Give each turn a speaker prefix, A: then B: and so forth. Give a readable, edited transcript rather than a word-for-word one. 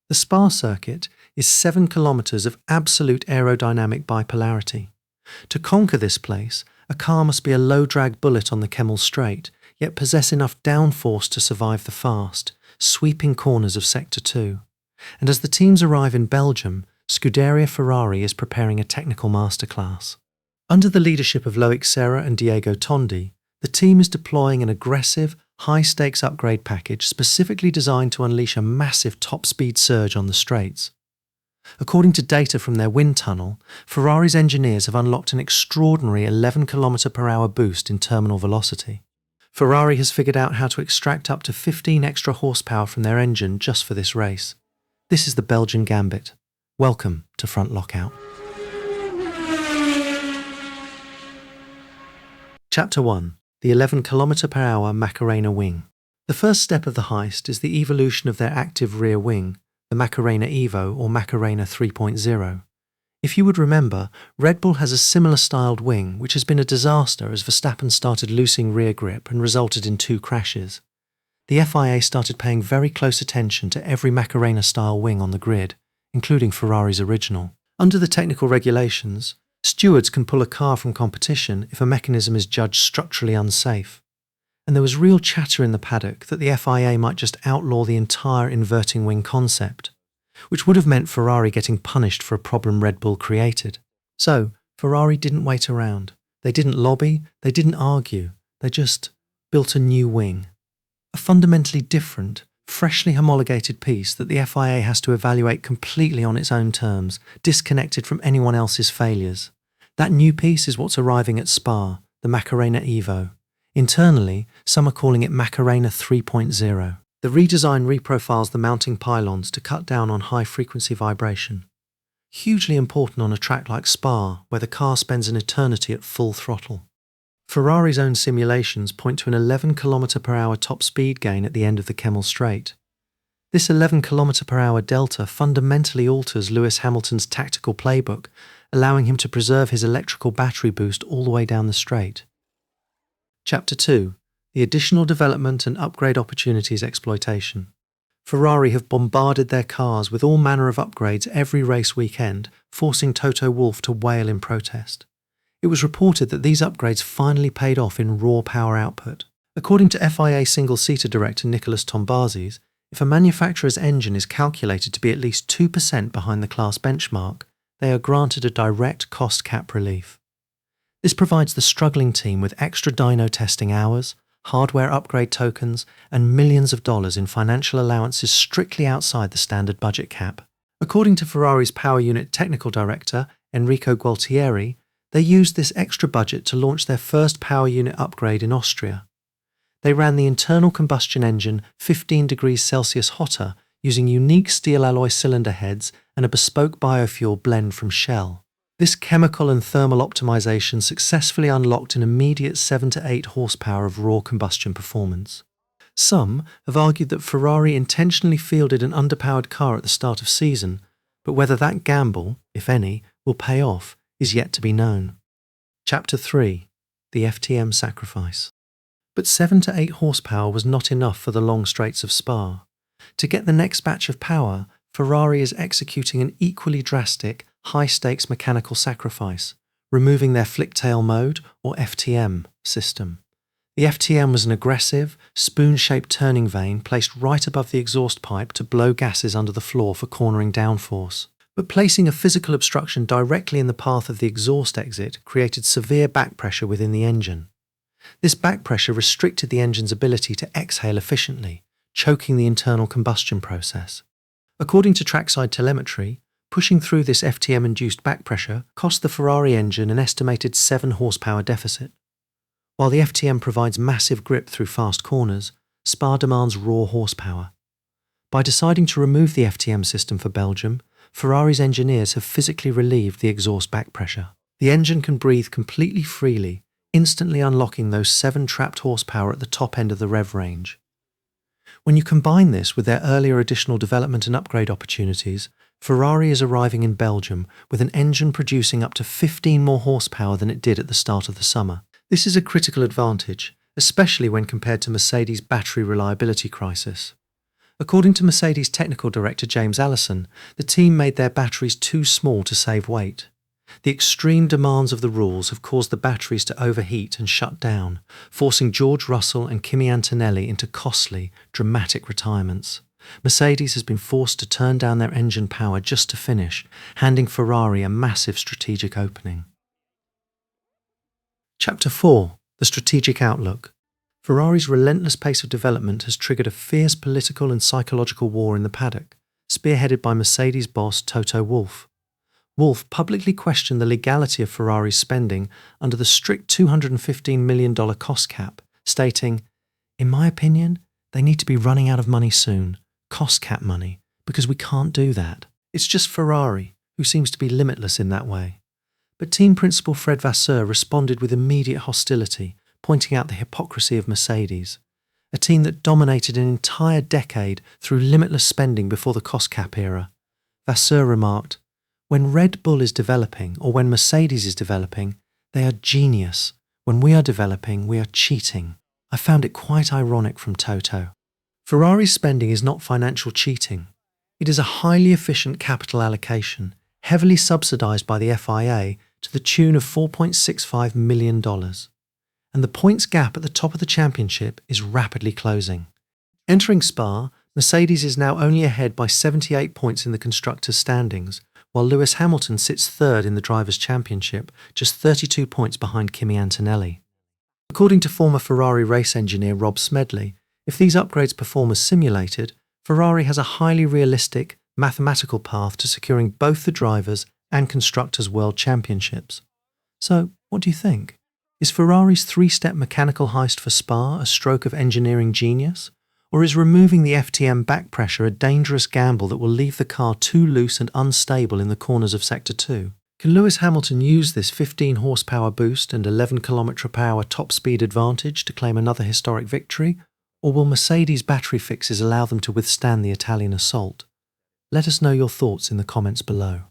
A: The Spa circuit is 7 kilometres of absolute aerodynamic bipolarity. To conquer this place, a car must be a low-drag bullet on the Kemmel Straight, yet possess enough downforce to survive the fast, sweeping corners of Sector 2. And as the teams arrive in Belgium, Scuderia Ferrari is preparing a technical masterclass. Under the leadership of Loic Serra and Diego Tondi, the team is deploying an aggressive, high-stakes upgrade package specifically designed to unleash a massive top-speed surge on the straights. According to data from their wind tunnel, Ferrari's engineers have unlocked an extraordinary 11 km/h boost in terminal velocity. Ferrari has figured out how to extract up to 15 extra horsepower from their engine just for this race. This is the Belgian Gambit. Welcome to Front Lockout. Chapter 1. The 11 km/h Macarena wing. The first step of the heist is the evolution of their active rear wing, the Macarena Evo or Macarena 3.0. If you would remember, Red Bull has a similar styled wing which has been a disaster as Verstappen started losing rear grip and resulted in 2 crashes. The FIA started paying very close attention to every Macarena-style wing on the grid, including Ferrari's original. Under the technical regulations, stewards can pull a car from competition if a mechanism is judged structurally unsafe. And there was real chatter in the paddock that the FIA might just outlaw the entire inverting wing concept, which would have meant Ferrari getting punished for a problem Red Bull created. So, Ferrari didn't wait around. They didn't lobby, they didn't argue, they just built a new wing. A fundamentally different, freshly homologated piece that the FIA has to evaluate completely on its own terms, disconnected from anyone else's failures. That new piece is what's arriving at Spa, the Macarena Evo. Internally, some are calling it Macarena 3.0. The redesign reprofiles the mounting pylons to cut down on high-frequency vibration. Hugely important on a track like Spa, where the car spends an eternity at full throttle. Ferrari's own simulations point to an 11 km/h top speed gain at the end of the Kemmel Straight. This 11 km/h delta fundamentally alters Lewis Hamilton's tactical playbook, allowing him to preserve his electrical battery boost all the way down the straight. Chapter 2. The additional development and upgrade opportunities exploitation. Ferrari have bombarded their cars with all manner of upgrades every race weekend, forcing Toto Wolff to wail in protest. It was reported that these upgrades finally paid off in raw power output. According to FIA single-seater director Nicolas Tombazis, if a manufacturer's engine is calculated to be at least 2% behind the class benchmark, they are granted a direct cost cap relief. This provides the struggling team with extra dyno testing hours, hardware upgrade tokens, and millions of dollars in financial allowances strictly outside the standard budget cap. According to Ferrari's power unit technical director, Enrico Gualtieri, they used this extra budget to launch their first power unit upgrade in Austria. They ran the internal combustion engine 15 degrees Celsius hotter using unique steel alloy cylinder heads and a bespoke biofuel blend from Shell. This chemical and thermal optimization successfully unlocked an immediate 7 to 8 horsepower of raw combustion performance. Some have argued that Ferrari intentionally fielded an underpowered car at the start of season, but whether that gamble, if any, will pay off is yet to be known. Chapter 3. The FTM sacrifice. But 7 to 8 horsepower was not enough for the long straights of Spa. To get the next batch of power, Ferrari is executing an equally drastic, high-stakes mechanical sacrifice, removing their flick-tail mode, or FTM, system. The FTM was an aggressive, spoon-shaped turning vane placed right above the exhaust pipe to blow gases under the floor for cornering downforce. But placing a physical obstruction directly in the path of the exhaust exit created severe back pressure within the engine. This back pressure restricted the engine's ability to exhale efficiently, choking the internal combustion process. According to trackside telemetry, pushing through this FTM-induced back pressure cost the Ferrari engine an estimated 7 horsepower deficit. While the FTM provides massive grip through fast corners, Spa demands raw horsepower. By deciding to remove the FTM system for Belgium, Ferrari's engineers have physically relieved the exhaust back pressure. The engine can breathe completely freely, instantly unlocking those 7 trapped horsepower at the top end of the rev range. When you combine this with their earlier additional development and upgrade opportunities, Ferrari is arriving in Belgium with an engine producing up to 15 more horsepower than it did at the start of the summer. This is a critical advantage, especially when compared to Mercedes' battery reliability crisis. According to Mercedes technical director James Allison, the team made their batteries too small to save weight. The extreme demands of the rules have caused the batteries to overheat and shut down, forcing George Russell and Kimi Antonelli into costly, dramatic retirements. Mercedes has been forced to turn down their engine power just to finish, handing Ferrari a massive strategic opening. Chapter 4. The Strategic Outlook. Ferrari's relentless pace of development has triggered a fierce political and psychological war in the paddock, spearheaded by Mercedes boss Toto Wolff. Wolff publicly questioned the legality of Ferrari's spending under the strict $215 million cost cap, stating, "In my opinion, they need to be running out of money soon, cost cap money, because we can't do that. It's just Ferrari, who seems to be limitless in that way." But team principal Fred Vasseur responded with immediate hostility, pointing out the hypocrisy of Mercedes, a team that dominated an entire decade through limitless spending before the cost cap era. Vasseur remarked, "When Red Bull is developing, or when Mercedes is developing, they are genius. When we are developing, we are cheating." I found it quite ironic from Toto. Ferrari's spending is not financial cheating. It is a highly efficient capital allocation, heavily subsidised by the FIA to the tune of $4.65 million. And the points gap at the top of the championship is rapidly closing. Entering Spa, Mercedes is now only ahead by 78 points in the constructors' standings, while Lewis Hamilton sits third in the Drivers' Championship, just 32 points behind Kimi Antonelli. According to former Ferrari race engineer Rob Smedley, if these upgrades perform as simulated, Ferrari has a highly realistic, mathematical path to securing both the Drivers' and Constructors' World Championships. So, what do you think? Is Ferrari's three-step mechanical heist for Spa a stroke of engineering genius? Or is removing the FTM back pressure a dangerous gamble that will leave the car too loose and unstable in the corners of Sector 2? Can Lewis Hamilton use this 15 horsepower boost and 11 km/h top speed advantage to claim another historic victory? Or will Mercedes' battery fixes allow them to withstand the Italian assault? Let us know your thoughts in the comments below.